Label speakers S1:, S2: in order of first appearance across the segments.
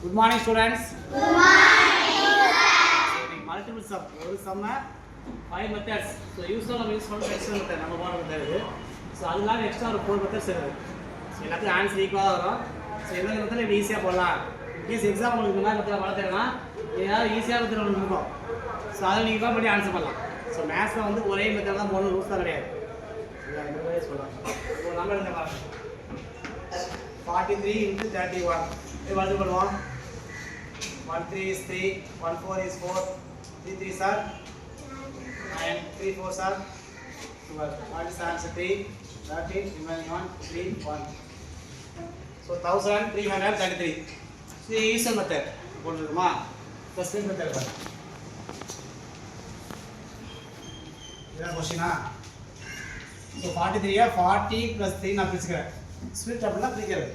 S1: Good morning, students.
S2: Good morning,
S1: So, multiple sum. ஒரு sum 5 methods. So, usually நம்ம use பண்ற extra method நம்ம போற மெத்தட். So, அதுலாம் எக்ஸ்ட்ரா ஒரு 4 methods இருக்கு. So, எல்லாத்துக்கும் ஆன்சர் ஈக்குவலா வரும். So, இந்த மெத்தட்ல இப்படி ஈஸியா போடலாம். கேஸ் எக்ஸாம் உங்களுக்கு இந்த மாதிரி மெத்தட் வளர்த்தேன்னா ஏதாவது ஈஸியா மெத்தட் ஒன்று இருக்கும். So, அதை நீங்க தான் பண்ணி ஆன்சர் பண்ணலாம். So, மேத்ஸ்ல வந்து ஒரே மெத்தட் தான் போடணும் ரூல்ஸ் தான் கிடையாது. இந்த மாதிரி சொல்லலாம். ஒரு நம்பர் இந்த பாருங்க. 43 into 31. இது வந்து பண்ணுவோம். 1 3 is 3, 1 4 is 4, 3 3s are 9, 3 4s are 12. What is the answer? 3, 13, remaining 1, 3, 1. So 1333. So this is the method. போடுறோமா? First method பாருங்க. இதான் क्वेश्चन. So 43 40 plus 3 நான் பிரிச்சுக்கிறேன். ஸ்ப்ளிட் அப்படினா பிரிக்கிறது.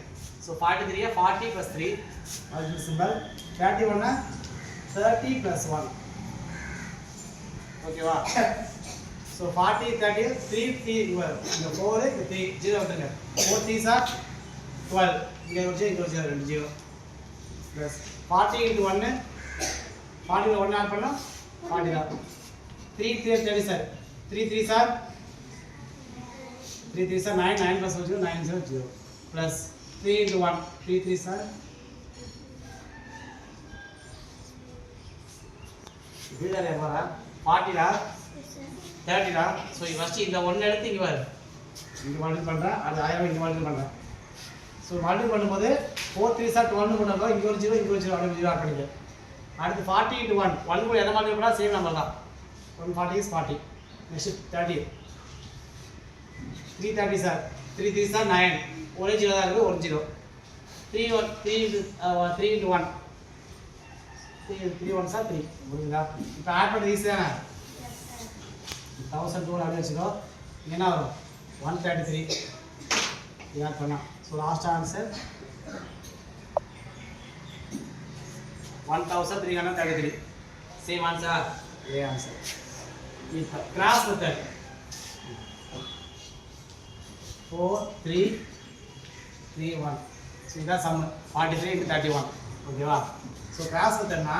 S1: So 43 40 plus 3 as the symbol. 31 30 plus 1. Okay வா? So 40 30 3 3 இந்த 4 இந்த 3 0 வந்துங்க. 4 3s are 12. இங்க ஒரு 0 இங்க ஒரு 0 ரெண்டு 0 plus 40 into 1 40 ல 1 ஆட் பண்ணா 40 தான். 3 3 30 sir 3 3s are 3 3s are 9 9 plus 0 9 0 0 plus 3 into 1 3 3s are இதுல எவ்வளவு 40 டா 30 டா. சோ ஃபர்ஸ்ட் இந்த 1 எடுத்து இங்க வர இங்க மல்டிபிள் பண்றேன் அது 1000 இங்க மல்டிபிள் பண்றேன். சோ மல்டிபிள் பண்ணும்போது 4 3s are 12 போடுறப்ப இங்க ஒரு 0 இங்க ஒரு 0 அப்படியே 0 ஆட் பண்ணிக்க. அடுத்து 40 into 1 1 கூட எதை மல்டிபிள் பண்ணா சேம் நம்பர் தான். 140 is 40. Next 30 330 sir 3 3s are 9 ஒரே 0 தான் இருக்கு ஒரு 0 3 into 1 3 1s are 3 புரியுதா? இப்போ ஆட் பண்ண ஈஸி தானே 1200 அப்படி வச்சுக்கோ என்ன வரும் 133 ஆட் பண்ணா. So last answer 1333 same answer A answer. இப்போ கிராஸ் மெத்தட் 4 3 3 1. ஸோ இதான் சம் 43 into 31 ஓகேவா? ஸோ கிராஸ் மெத்தட்னா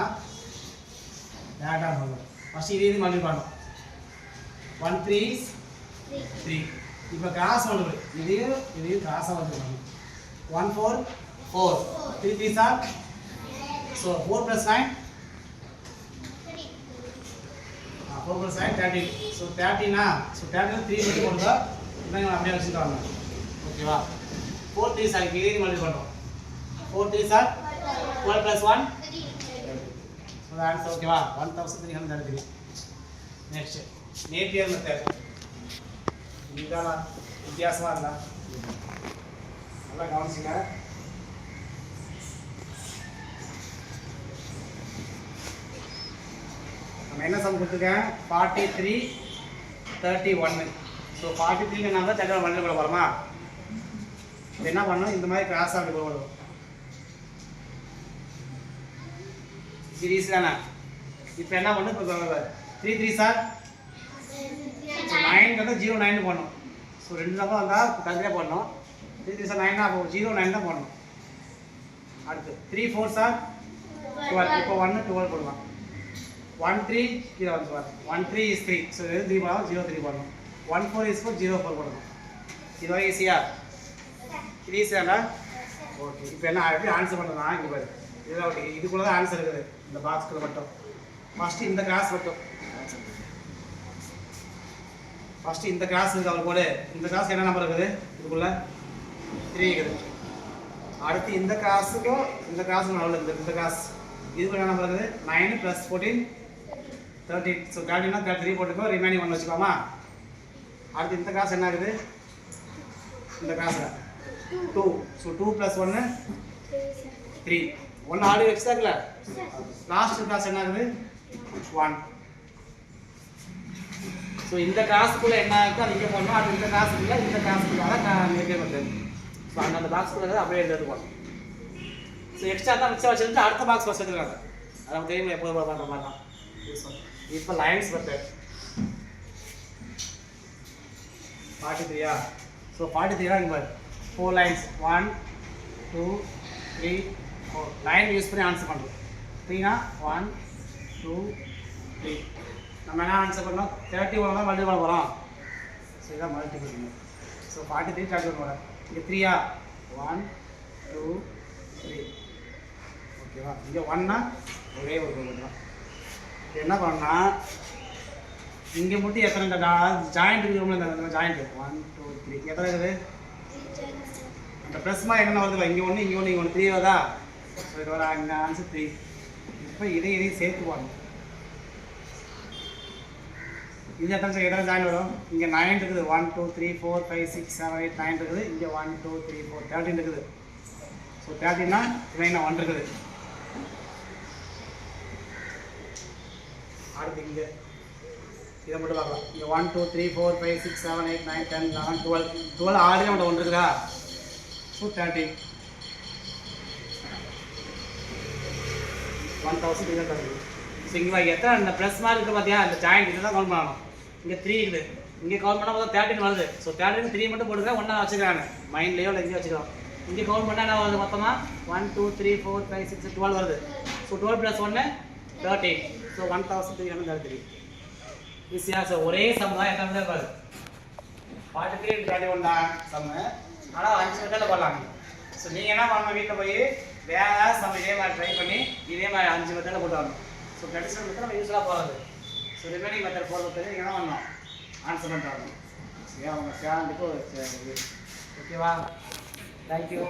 S1: டேட்டா பண்ணணும். ஃபர்ஸ்ட் இது மல்டிபிள் பண்ணணும் 1 3 is 3. இப்போ கிராஸ் மல்டிபிள் இதையும் கிராஸாக வந்து பண்ணணும் 1 4 4 3 3s are so 4 plus 9 4 plus 9 13. So 13 so 13 3 மட்டும் போடுதா இன்னும் அப்படியே வச்சுட்டு வாங்க ஓகேவா? 4 3s are இதையும் மல்டிபிள் பண்ணுறோம் 4 3s are 12 plus 1 so the answer ஓகேவா 1333. Next Napier method. இதுதான் வித்தியாசமா இருந்தா நல்லா கவனிச்சுங்க. நம்ம என்ன சம் கொடுத்துருக்கேன் 43 31. ஸோ 43 நான் தான் தடவை மல்டிபிள் பண்ண போகிறோமா? என்ன பண்ணணும் இந்த மாதிரி கிராஸ் அப்படி போடுவோம் சீரீஸ் தானே. இப்போ என்ன பண்ணணும் இப்போ 3 3s are 9 0 9 போடணும். ஸோ ரெண்டு நம்பர் வந்தால் தனியாக போடணும். 3 3s are 9 அப்போ 0 9 தான் போடணும். அடுத்து 3 4s are 12. இப்போ 1 12 போடலாம். 1 3 கீழே வந்து 1 3 is 3. ஸோ 3 போடலாம் 0 3 போடணும். 1 4 is 4 0 4 போடணும். இது ஈஸியா இது ஈஸியாடா ஓகே. இப்போ என்ன எப்படி ஆன்சர் பண்ணலாம் இங்கே பாரு இதில் ஓகே இதுக்குள்ள தான் ஆன்சர் இருக்குது இந்த பாக்ஸ்க்குள்ள மட்டும். ஃபஸ்ட்டு இந்த கிராஸ் மட்டும் ஃபஸ்ட்டு இந்த கிராஸ் இருக்குது அவர் போடு. இந்த கிராஸ் என்ன நம்பர் இருக்குது இதுக்குள்ள 3 இருக்குது. அடுத்து இந்த கிராஸுக்கும் இந்த கிராஸுக்கும் நடுவில் இந்த கிராஸ் இதுக்கு என்ன நம்பர் இருக்குது 9 + 14 13. ஸோ 13 33 போட்டுக்கோ ரிமைனிங் 1 வச்சுக்கோமா. அடுத்து இந்த கிராஸ் என்ன இருக்குது இந்த கிராஸில் 2. ஸோ 2 + 1 3 1 ஆல்ரெடி வச்சுதாக்கல. லாஸ்ட் கிராஸ் என்ன இருக்குது 1. ஸோ இந்த கிராஸுக்குள்ளே என்ன இருக்கோ அது இங்கே போடணும். அது இந்த கிராஸுக்குள்ள இந்த கிராஸுக்குள்ள தான் நெகட்டிவ் பண்ணுறது. ஸோ அந்த பாக்ஸ்க்குள்ளே அப்படியே எடுத்துக்கணும். ஸோ எக்ஸ்ட்ரா தான் மிக்சர் வச்சுருந்து அடுத்த பாக்ஸ் ஃபஸ்ட் எடுத்துக்காங்க. அது நம்ம தெரியும் எப்போது பண்ணுற மாதிரி தான். இப்போ லைன்ஸ் மெத்தட் 43. ஸோ 43 இங்கே பாரு 4 lines 1 2 3 லைன் யூஸ் பண்ணி ஆன்சர் பண்ணுறோம். த்ரீனா 1 2 3 நம்ம என்ன ஆன்சர் பண்ணோம்? 31 தான் மல்டிபிள் பண்ண போகிறோம். ஸோ இதான் மல்டிபிள் பண்ணணும். ஸோ 43 31 போகிறேன். இங்கே 3யா 1 2 3 ஓகேவா? இங்கே 1னா ஒரே ஒரு கோல் தான். என்ன பண்ணா இங்கே மட்டும் எத்தனை ஜாயிண்ட் இருக்கும்ல, இந்த ஜாயிண்ட் 1 2 3 எத்தனை இருக்குது? அந்த ப்ளஸ் மாதிரி என்ன வருதுல்ல, இங்கே ஒன்று இங்கே ஒன்று இங்கே ஒன்று 3 வருதா? ஸோ இது வர அங்கே ஆன்சர் 3. இப்போ இதையும் சேர்த்து போடணும். இது எத்தனை ஜாயின் வரும்? இங்கே 9 இருக்குது. 1 2 3 4 5 6 7 8 9 இருக்குது. இங்கே 1 2 3 4 13 இருக்குது. ஸோ 13னா 1 இருக்குது. அடுத்து இங்கே இதை மட்டும் பார்க்கலாம். இங்கே 1 2 3 4 5 6 7 8 9 10 11 12 12 ஆல்ரெடி நம்மகிட்ட 1 இருக்குதா? ஸோ 13 1330. ஸோ இங்கே எத்தனை இந்த ப்ளஸ் மாதிரி இருக்குது பார்த்தியா? இந்த ஜாயிண்ட் இதை தான் கவுண்ட் பண்ணணும். இங்கே 3 இருக்குது. இங்கே கவுண்ட் பண்ணால் பார்த்தா 13 வருது. ஸோ 13 3 மட்டும் போட்டுக்கிறேன், ஒன்றா வச்சுக்கிறாங்க மைண்ட்லேயோ இல்லை எங்கேயோ வச்சுக்கலாம். இங்கே கவுண்ட் பண்ணால் என்ன வருது? மொத்தமாக 1 2 3 4 5 6 12 வருது. ஸோ 12 + 1 13. ஸோ 1333. ஈஸியாக. ஸோ ஒரே சம் தான் எத்தனை இருக்காது? 43 21 தான் சம்மு. ஆனால் 5 மெத்தடில் போடலாம். ஸோ நீங்கள் என்ன பண்ணணும்? வீட்டில் போய் வேறு சம் இதே மாதிரி ட்ரை பண்ணி இதே மாதிரி 5 மெத்தடில் போட்டு வரணும். ஸோ ட்ரெடிஷ்னல் மெத்தட் நம்ம யூஸ்ஃபுல்லாக போகிறது. ஸோ ரிமைனிங் மெத்தட் போடுறது நீங்கள் என்ன பண்ணணும்? ஆன்சர் பண்ணிட்டு வரணும். சரியா? அவங்க சேனலுக்கு ஓகேவா? தேங்க்யூ.